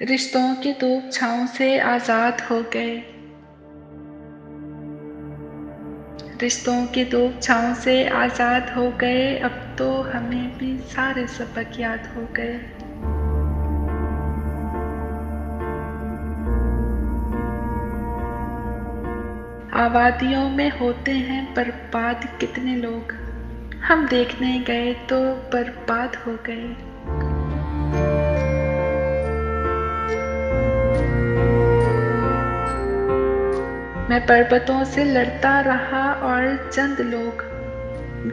रिश्तों की धूप छाँव से आज़ाद हो गए। रिश्तों की धूप छाँव से आज़ाद हो गए, अब तो हमें भी सारे सबक याद हो गए। आबादियों में होते हैं बर्बाद कितने लोग, हम देखने गए तो बर्बाद हो गए। मैं पर्वतों से लड़ता रहा और चंद लोग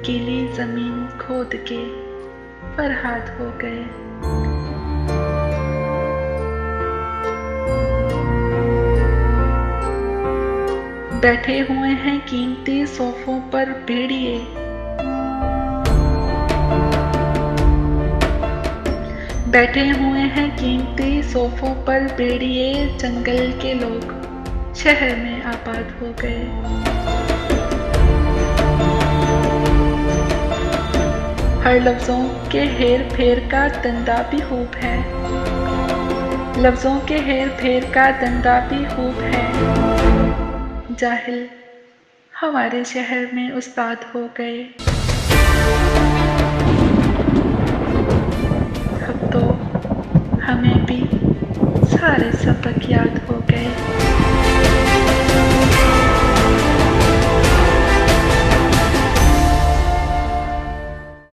गीली जमीन खोद के फरहाद हो गए। बैठे हुए हैं कीमती सोफों पर भेड़िए, बैठे हुए हैं कीमती सोफों पर भेड़िए, जंगल के लोग शहर में आबाद हो गए। हर लफ्जों के हेर फेर का धंधा भी खूब है, लफ्जों के हेर फेर का धंधा भी खूब है। जाहिल हमारे शहर में उस्ताद हो गए। अब तो हमें भी सारे सबक याद हो गए।